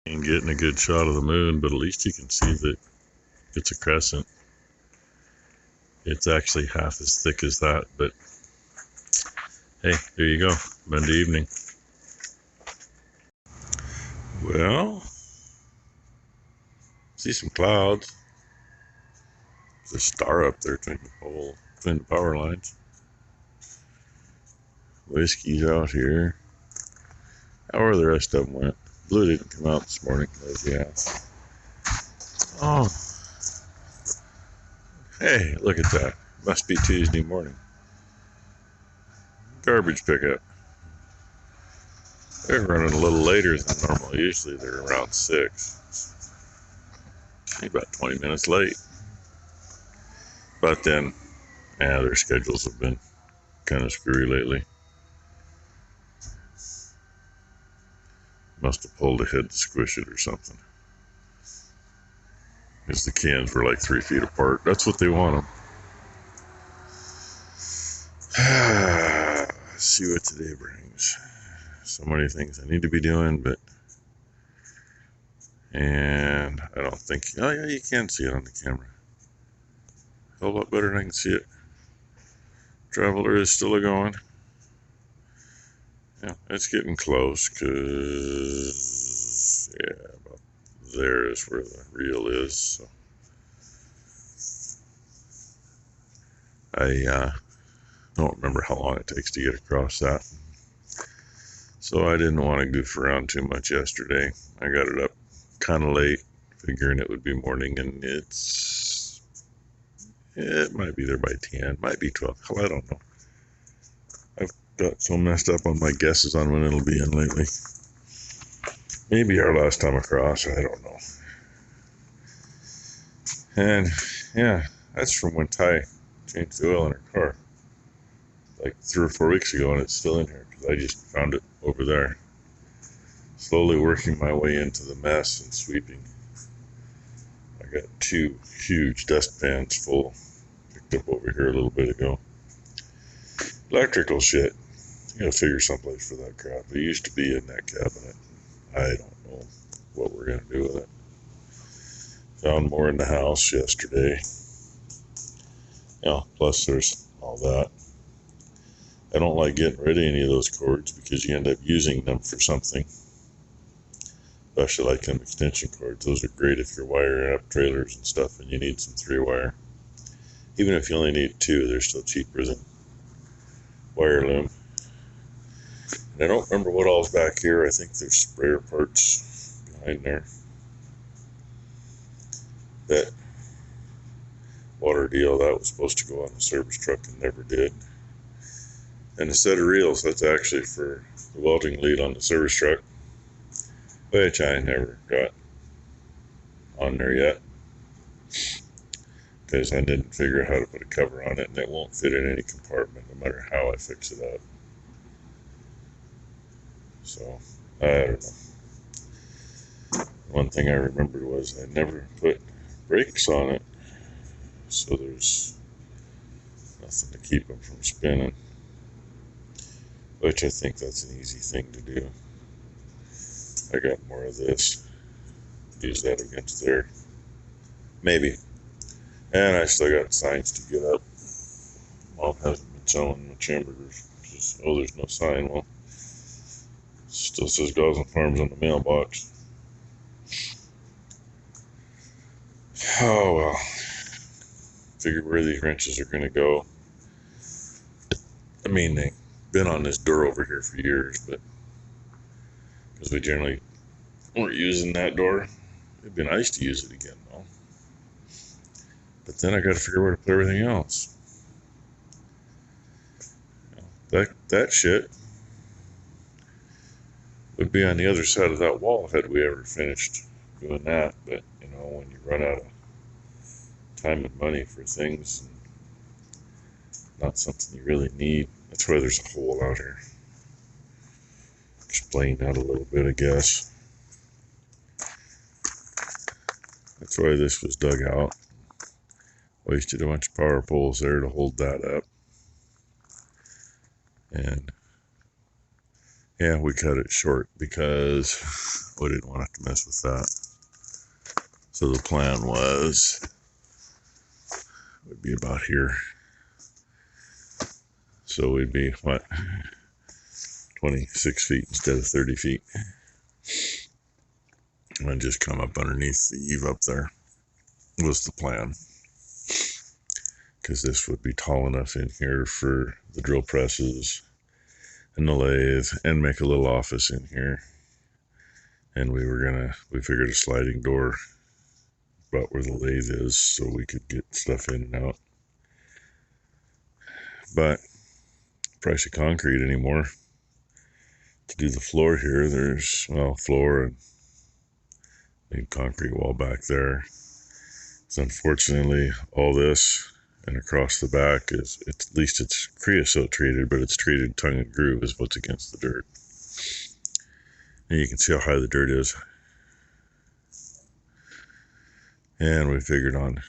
And getting a good shot of the moon, but at least you can see that it's a crescent. It's actually half as thick as that, but hey, there you go, Monday evening. Well, see some clouds. There's a star up there between the power lines. Whiskey's out here. However the rest of them went. Blue didn't come out this morning, lazy ass. Oh, hey, look at that. Must be Tuesday morning. Garbage pickup. They're running a little later than normal. Usually they're around 6. About 20 minutes late. But then, yeah, their schedules have been kind of screwy lately. Must have pulled ahead to squish it or something. Because the cans were like 3 feet apart. That's what they want them. Let's see what today brings. So many things I need to be doing, but... And I don't think... Oh, yeah, you can see it on the camera. A whole lot better than I can see it. Traveler is still going. Yeah, it's getting close, because... Yeah, about there is where the reel is, so... I don't remember how long it takes to get across that. So I didn't want to goof around too much yesterday. I got it up kind of late, figuring it would be morning, and it might be there by 10, might be 12. Hell, I don't know. I've got so messed up on my guesses on when it'll be in lately. Maybe our last time across, I don't know. And yeah, that's from when Ty changed the oil in her car. Like 3 or 4 weeks ago, and it's still in here because I just found it over there. Slowly working my way into the mess and sweeping. I got 2 huge dustpans full, picked up over here a little bit ago. Electrical shit. I gotta figure someplace for that crap. It used to be in that cabinet. I don't know what we're gonna do with it. Found more in the house yesterday. Yeah, plus there's all that. I don't like getting rid of any of those cords because you end up using them for something. Especially like them extension cords. Those are great if you're wiring up trailers and stuff and you need some 3-wire. Even if you only need 2, they're still cheaper than wire loom. And I don't remember what all's back here. I think there's sprayer parts behind there. That water deal, that was supposed to go on the service truck and never did. And a set of reels, that's actually for the welding lead on the service truck, which I never got on there yet because I didn't figure out how to put a cover on it, and it won't fit in any compartment no matter how I fix it up. So I don't know. One thing I remembered was I never put brakes on it, so there's nothing to keep them from spinning, which I think that's an easy thing to do. I got more of this. Use that against there. Maybe. And I still got signs to get up. Mom hasn't been selling much hamburgers. Oh, there's no sign. Well, still says Goslin Farms on the mailbox. Oh, well. Figure where these wrenches are going to go. I mean, they've been on this door over here for years, but because we generally weren't using that door. It'd be nice to use it again, though. But then I got to figure where to put everything else. That shit would be on the other side of that wall had we ever finished doing that. But, you know, when you run out of time and money for things, and not something you really need, that's why there's a hole out here. Explain that a little bit, I guess. That's why this was dug out. Wasted a bunch of power poles there to hold that up. And Yeah, we cut it short because we didn't want to mess with that. So the plan was would be about here. So we'd be, what, 26 feet instead of 30 feet. And just come up underneath the eave up there was the plan. Because this would be tall enough in here for the drill presses and the lathe and make a little office in here. And we figured a sliding door about where the lathe is so we could get stuff in and out. But price of concrete anymore. To do the floor here, there's, well, floor and concrete wall back there. So unfortunately, all this and across the back is, at least it's creosote treated, but it's treated tongue and groove is what's against the dirt. And you can see how high the dirt is. And we figured on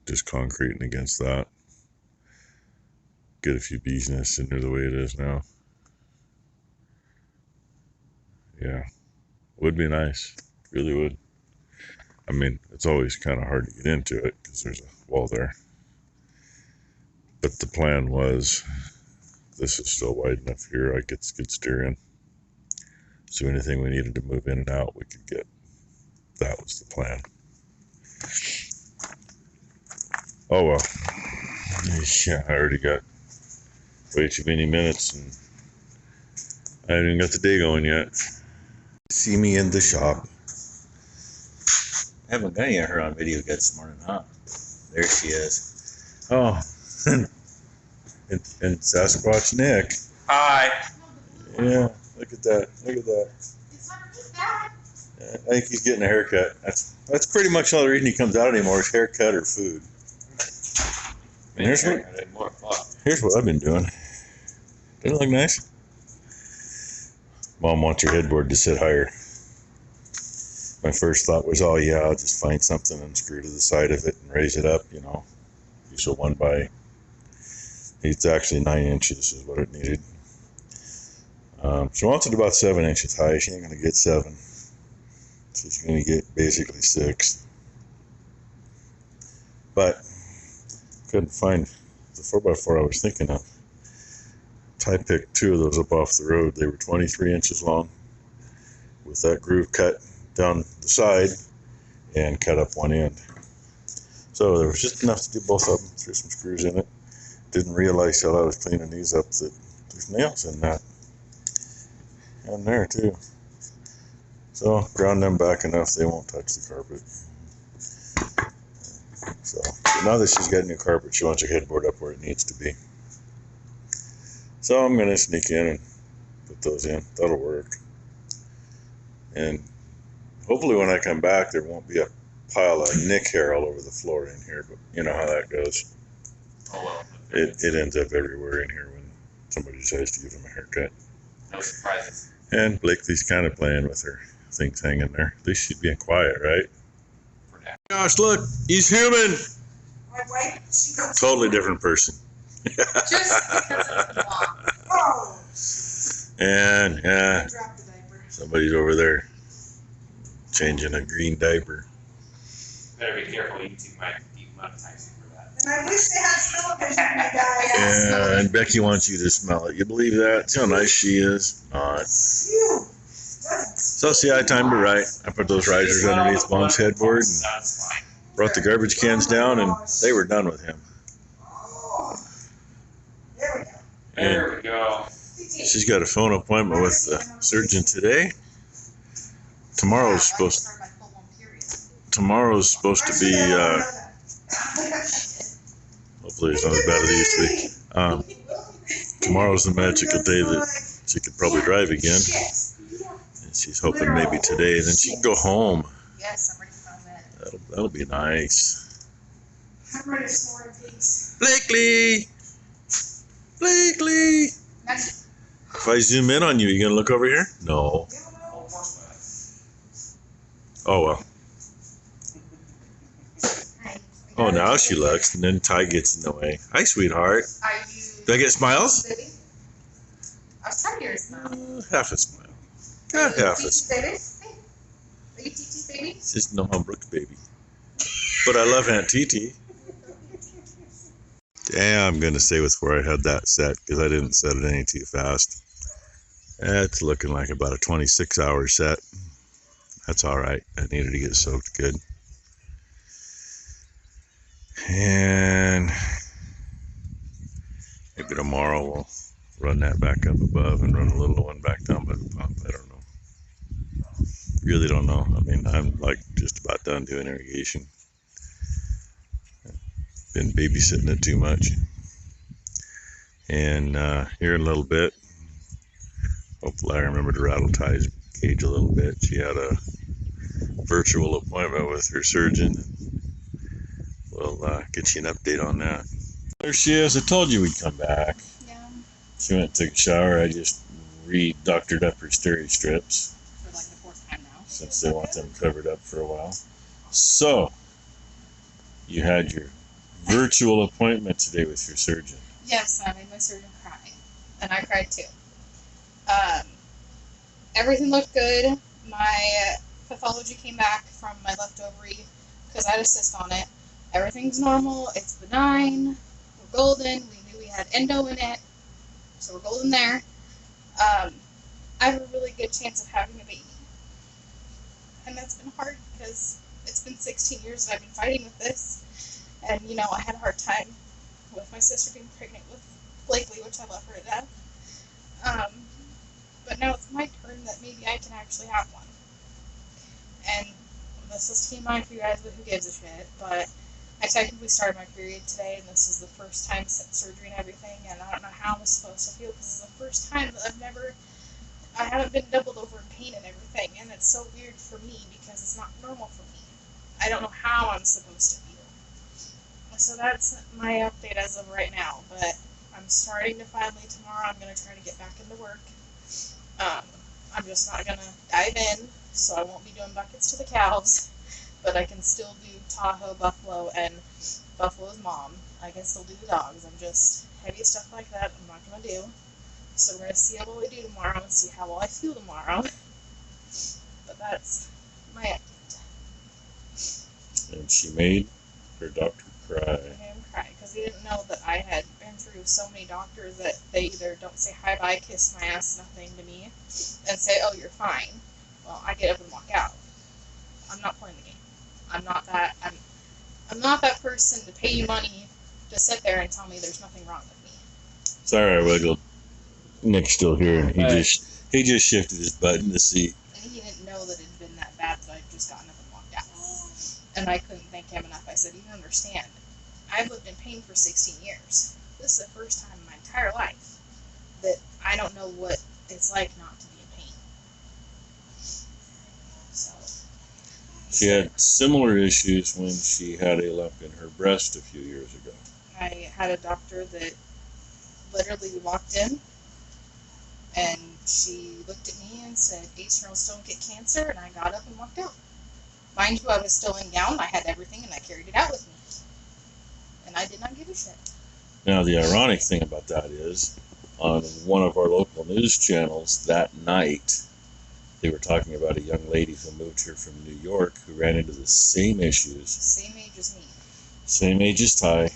just concreting against that. Get a few bees nests in there the way it is now. Yeah, would be nice, really would. I mean, it's always kind of hard to get into it because there's a wall there. But the plan was, this is still wide enough here, I could skid steer in. So anything we needed to move in and out, we could get. That was the plan. Oh well. Yeah, I already got way too many minutes and I haven't even got the day going yet. See me in the shop. I haven't got her on video yet this morning, huh? There she is. Oh, and Sasquatch Nick. Hi. Yeah, look at that. Look at that. Yeah, I think he's getting a haircut. That's pretty much all the reason he comes out anymore is haircut or food. And here's what I've been doing. Doesn't it look nice? Mom wants her headboard to sit higher. My first thought was, oh yeah, I'll just find something and screw to the side of it and raise it up, you know. Use a 1 by, it's actually 9 inches is what it needed. She wants it about 7 inches high. She ain't gonna get 7. She's gonna get basically 6. But couldn't find the 4x4 I was thinking of. I picked 2 of those up off the road. They were 23 inches long with that groove cut down the side and cut up one end. So there was just enough to do both of them. Threw some screws in it. Didn't realize till I was cleaning these up that there's nails in that. And there too. So ground them back enough they won't touch the carpet. So now that she's got new carpet, she wants her headboard up where it needs to be. So I'm gonna sneak in and put those in. That'll work. And hopefully when I come back there won't be a pile of Nick hair all over the floor in here, but you know how that goes. Oh well. It ends up everywhere in here when somebody decides to give him a haircut. No surprises. And Blakely's kind of playing with her things hanging there. At least she's being quiet, right? For now. Gosh, look, he's human. My wife, she goes, Totally different person. just because of the mom. Oh, And I dropped the diaper. somebody's over there changing a green diaper. Better be careful. YouTube might demonetize you for that. And I wish they had television, you guys. Yeah, and Becky wants you to smell it. You believe that? See how nice she is? Not. Phew. So see, I timed it right. I put those risers underneath Mom's headboard and That's fine. brought the garbage cans down, and they were done with him. Oh, there we go. And There we go. she's got a phone appointment with the surgeon today. Tomorrow's supposed to be, hopefully it's not as bad as it used to be. Tomorrow's the magical day that she could probably drive again. And she's hoping maybe today, then she can go home. Yes, I'm ready for that. That'll be nice. I'm ready to snore in peace. Blakely! Blakely! If I zoom in on you, you gonna look over here? No. Oh well. Oh, now she looks, and then Ty gets in the way. Hi, sweetheart. Are you Do I get smiles? sitting? I was trying to your smile. Half a smile. Got half a smile. Baby? Hey, are you TT's baby? It's just Noah Brooks' baby. But I love Aunt TT. Yeah, I'm going to stay with where I had that set because I didn't set it any too fast. It's looking like about a 26-hour set. That's all right. I needed to get soaked good. And maybe tomorrow we'll run that back up above and run a little one back down by the pump. I don't know. Really don't know. I mean, I'm like just about done doing irrigation. Been babysitting it too much. And here in a little bit, hopefully I remember to rattle Ty's cage a little bit. She had a virtual appointment with her surgeon. We'll get you an update on that. There she is. I told you we'd come back. Yeah. She went and took a shower. I just re-doctored up her steri strips For like the 4th time now. since they want them covered up for a while. So, you had your virtual appointment today with your surgeon. Yes, I made my surgeon cry. And I cried too. Everything looked good. My pathology came back from my left ovary because I had a cyst on it. Everything's normal. It's benign. We're golden. We knew we had endo in it. So we're golden there. I have a really good chance of having a baby. And that's been hard because it's been 16 years that I've been fighting with this. And, you know, I had a hard time with my sister being pregnant with Blakely, which I love her to death. But now it's my turn that maybe I can actually have one. And this is TMI for you guys, but who gives a shit? But I technically started my period today, and this is the first time since surgery and everything, and I don't know how I'm supposed to feel, because it's the first time that I haven't been doubled over in pain and everything, and it's so weird for me, because it's not normal for me. I don't know how I'm supposed to feel. So that's my update as of right now, but I'm starting to finally tomorrow, I'm going to try to get back into work. I'm just not going to dive in, so I won't be doing buckets to the cows, but I can still do Tahoe, Buffalo, and Buffalo's mom. I can still do the dogs. I'm just heavy stuff like that I'm not going to do. So we're going to see how well we do tomorrow and see how well I feel tomorrow. But that's my update. And she made her doctor cry. I made him cry because he didn't know that I had been through so many doctors that they either don't say hi, bye, kiss my ass, nothing to me, and say, oh, you're fine. Well, I get up and walk out. I'm not playing the game. I'm not that person to pay you money to sit there and tell me there's nothing wrong with me. Sorry, I wiggled. Nick's still here, and he just shifted his butt in the seat. And he didn't know that it had been that bad that I'd just gotten up and walked out. And I couldn't thank him enough. I said, you don't understand. I've lived in pain for 16 years. This is the first time in my entire life that I don't know what it's like not to be in pain. So. She had similar issues when she had a lump in her breast a few years ago. I had a doctor that literally walked in and she looked at me and said, 18-year-olds don't get cancer, and I got up and walked out. Mind you, I was still in gown, I had everything, and I carried it out with me. And I did not give a shit. Now, the ironic thing about that is, on one of our local news channels that night, they were talking about a young lady who moved here from New York who ran into the same issues. Same age as me. Same age as Ty.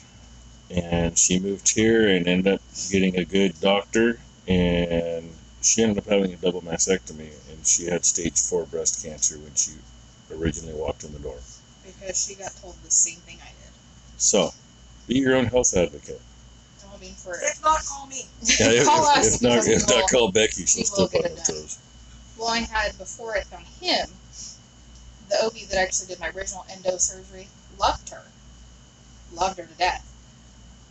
And she moved here and ended up getting a good doctor, and she ended up having a double mastectomy, and she had stage 4 breast cancer when she originally walked in the door. Because she got told the same thing I did. So, be your own health advocate. I mean, for If not, call me. Yeah, Call us if not, because if not, call Becky. we She'll will step get on it the done. toes. Well, I had, before I found him, the OB that actually did my original endo surgery loved her. Loved her to death.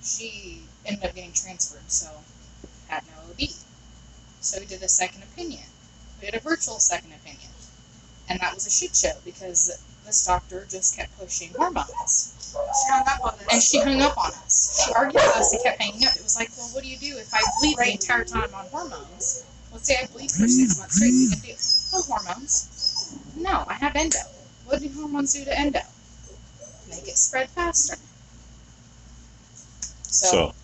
She ended up getting transferred, so had no OB. So we did a second opinion. We had a virtual second opinion. And that was a shit show because this doctor just kept pushing hormones. She hung up on us. And she hung up on us. She argued with us and kept hanging up. It was like, well, what do you do if I bleed the entire time on hormones? Let's say I bleed for 6 months straight. We can do no hormones. No, I have endo. What do hormones do to endo? Make it spread faster. So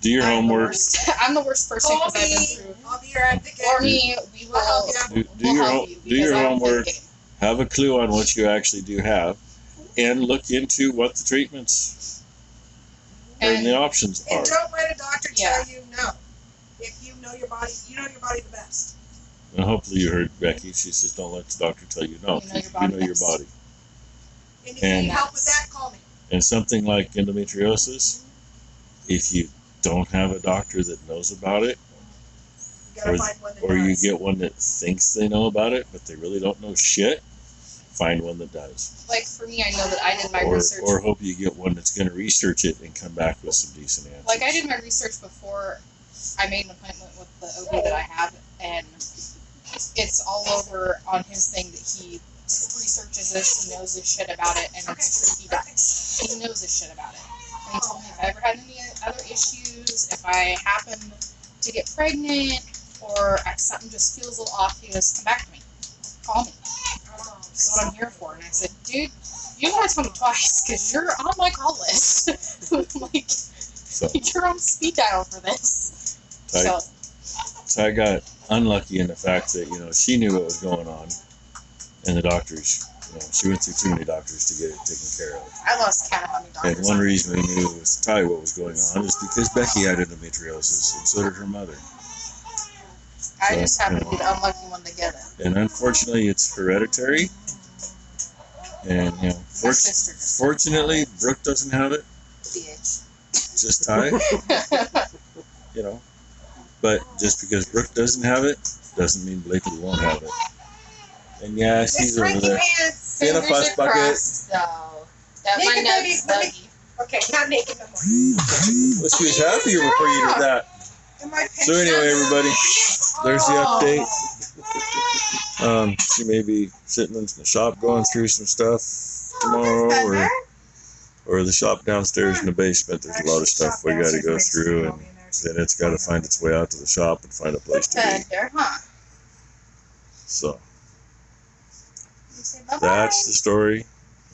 Do your I'm the homework. worst. I'm the worst person Call because I've been me. through. I'll be your advocate. Or me, we will. I'll help you. Do we'll your help you do your because I don't play the homework. game. Have a clue on what you actually do have, and look into what the treatments and the options are. And don't let a doctor Yeah. tell you no. If you know your body, you know your body the best. And hopefully you heard Becky. She says, "Don't let the doctor tell you no. You know your You body know your best. body." And if you need And- help with that, call me. And something like endometriosis, if you don't have a doctor that knows about it, You gotta find one that or you does. get one that thinks they know about it, but they really don't know shit, find one that does. Like for me, I know that I did my Or, research. or hope you get one that's going to research it and come back with some decent answers. Like I did my research before I made an appointment with the OB that I have, and it's all over on his thing that he researches this, he knows his shit about it, and it's true, he does. He knows his shit about it. And he told me if I ever had any other issues, if I happen to get pregnant, or if something just feels a little off, he goes, come back to me. Call me. This is what I'm here for. And I said, dude, you don't want to tell me twice, because you're on my call list. Like, So, you're on speed dial for this. Right. So, so I got unlucky in the fact that, she knew what was going on, and the doctors, she went through too many doctors to get it taken care of. I lost count of how many doctors. And one reason we knew it was Ty what was going on is because Becky had endometriosis, and so did her mother. I just happened to be the unlucky one to get it. And unfortunately, it's hereditary. And, My sister just fortunately, Brooke doesn't have it, bitch. just Ty, But just because Brooke doesn't have it, doesn't mean Blakely won't have it. And yeah, Miss she's over Frankie there. Pants. In a Fingers fuss bucket. crossed, though. That my Naked nut's babies, let me- buggy. Okay, not naked no more. Well, she was happier before you did that. And my pants So anyway, down. everybody, there's the Oh. update. She may be sitting in the shop going through some stuff tomorrow, or the shop downstairs in the basement. There's a lot of stuff we got to go through, and then it's got to find its way out to the shop and find a place to be. Thunder, huh? So You say bye-bye. that's the story.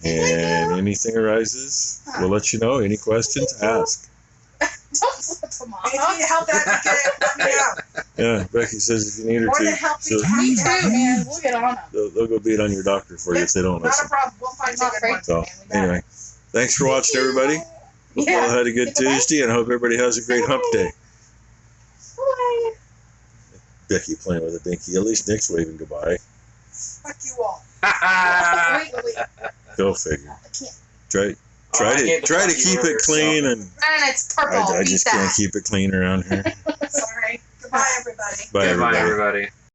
And anything arises, we'll let you know. Any questions, ask. Don't flip them off. If you need help advocate, let me know. Yeah, Becky says if you need her More than to, help she'll- Me too, man. We'll get on them. they'll go beat on your doctor for you if they don't Not a listen. problem. We'll find I'm a not good afraid one. to, So man. We got anyway, it. thanks for watching, everybody. Hope you all had a good Tuesday, and I hope everybody has a great hump day. Bye. Becky playing with a dinky. At least Nick's waving goodbye. Fuck you all. Wait. Go figure. I can't. Try Oh, I gave the try to fucking keep it order, so- clean, and And it's purple. I Beat just that. can't keep it clean around here. Sorry. Goodbye, everybody. Bye, Goodbye, everybody. everybody.